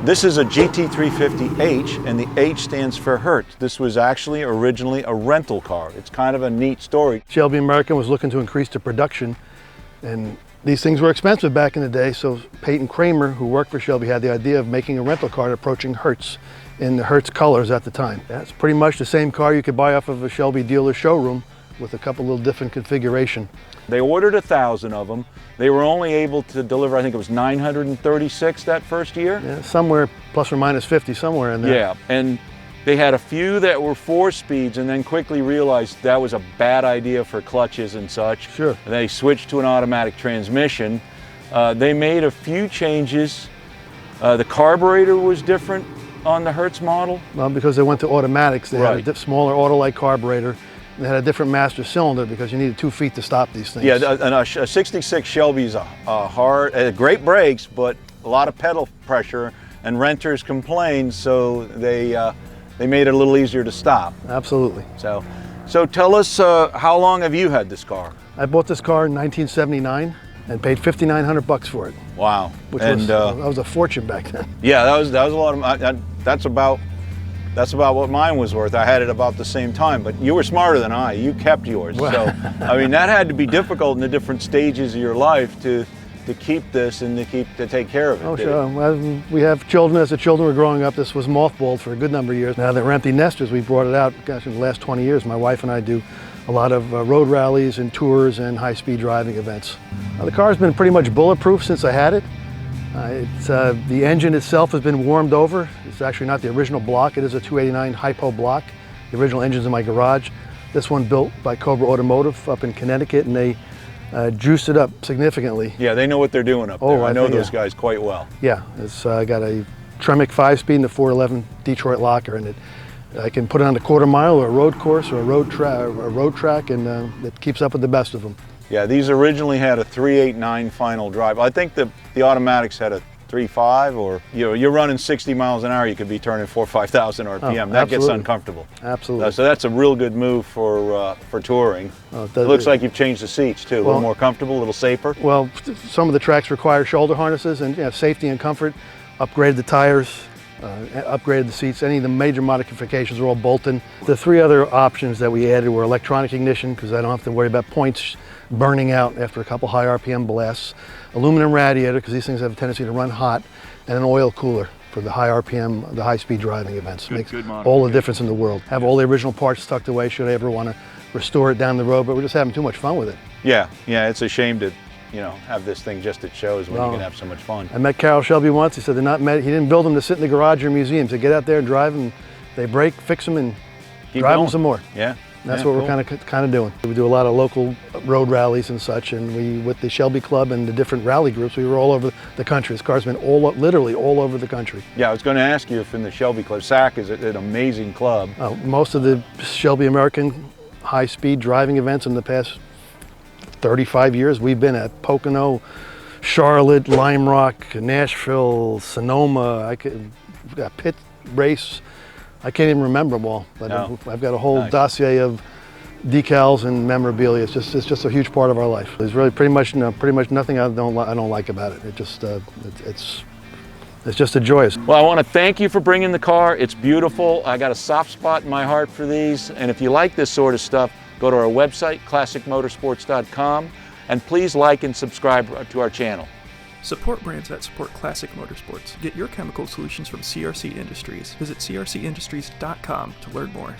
This is a GT350H, and the H stands for Hertz. This was actually originally a rental car. It's kind of a neat story. Shelby American was looking to increase the production, and these things were expensive back in the day, so Peyton Kramer, who worked for Shelby, had the idea of making a rental car approaching Hertz in the Hertz colors at the time. That's pretty much the same car you could buy off of a Shelby dealer showroom with a couple little different configuration. They ordered 1,000 of them. They were only able to deliver, I think it was 936 that first year. Yeah, somewhere plus or minus 50, somewhere in there. Yeah, and they had a few that were 4-speeds and then quickly realized that was a bad idea for clutches and such. Sure. And they switched to an automatic transmission. They made a few changes. The carburetor was different on the Hertz model. Well, because they went to automatics, they had a smaller auto-like carburetor. They had a different master cylinder because you needed 2 feet to stop these things. Yeah, and a 66 Shelby's great brakes, but a lot of pedal pressure, and renters complained, so they made it a little easier to stop. Absolutely. So tell us, how long have you had this car? I bought this car in 1979 and paid $5,900 for it. Wow. Which that was a fortune back then. Yeah, that was a lot of. That's about what mine was worth. I had it about the same time, but you were smarter than I. You kept yours. Well. So, I mean, that had to be difficult in the different stages of your life to keep this and to take care of it. Oh, sure. Well, we have children. As the children were growing up, this was mothballed for a good number of years. Now that we're empty nesters, we brought it out, gosh, in the last 20 years. My wife and I do a lot of road rallies and tours and high-speed driving events. The car's been pretty much bulletproof since I had it. The engine itself has been warmed over. It's actually not the original block. It is a 289 Hypo block. The original engine's in my garage. This one built by Cobra Automotive up in Connecticut, and they juiced it up significantly. Yeah, they know what they're doing up there. I know those guys quite well. Yeah, it's got a Tremec 5-speed and a 411 Detroit locker in it. I can put it on a quarter mile or a road course or a road track, and it keeps up with the best of them. Yeah, these originally had a 389 final drive. I think the automatics had a 3.5, or you're running 60 miles an hour, you could be turning 4,000 or 5,000 RPM. That gets uncomfortable. Absolutely. So that's a real good move for touring. It looks like you've changed the seats too, a little more comfortable, a little safer. Well, some of the tracks require shoulder harnesses and safety and comfort. Upgraded the tires, upgraded the seats. Any of the major modifications are all bolt-in. The 3 other options that we added were electronic ignition, because I don't have to worry about points burning out after a couple high RPM blasts, aluminum radiator, because these things have a tendency to run hot, and an oil cooler for the high RPM, the high-speed driving events. Makes all the difference in the world. Have all the original parts tucked away should I ever want to restore it down the road, but we're just having too much fun with it. Yeah, it's a shame to have this thing just at shows when you can have so much fun. I met Carroll Shelby once. He said he didn't build them to sit in the garage or museums. They get out there and drive them, they break, fix them, and drive them some more. Yeah. That's what we're kind of doing. We do a lot of local road rallies and such, and with the Shelby Club and the different rally groups, we were all over the country. This car's been literally all over the country. Yeah, I was going to ask you if in the Shelby Club, SAC is an amazing club. Most of the Shelby American high-speed driving events in the past 35 years, we've been at Pocono, Charlotte, Lime Rock, Nashville, Sonoma. We've got Pitt Race. I can't even remember them all, but I've got a whole dossier of decals and memorabilia. It's just a huge part of our life. There's really pretty much nothing I don't like about it. It's just a joy. Well, I want to thank you for bringing the car. It's beautiful. I got a soft spot in my heart for these, and if you like this sort of stuff, go to our website, classicmotorsports.com, and please like and subscribe to our channel. Support brands that support classic motorsports. Get your chemical solutions from CRC Industries. Visit crcindustries.com to learn more.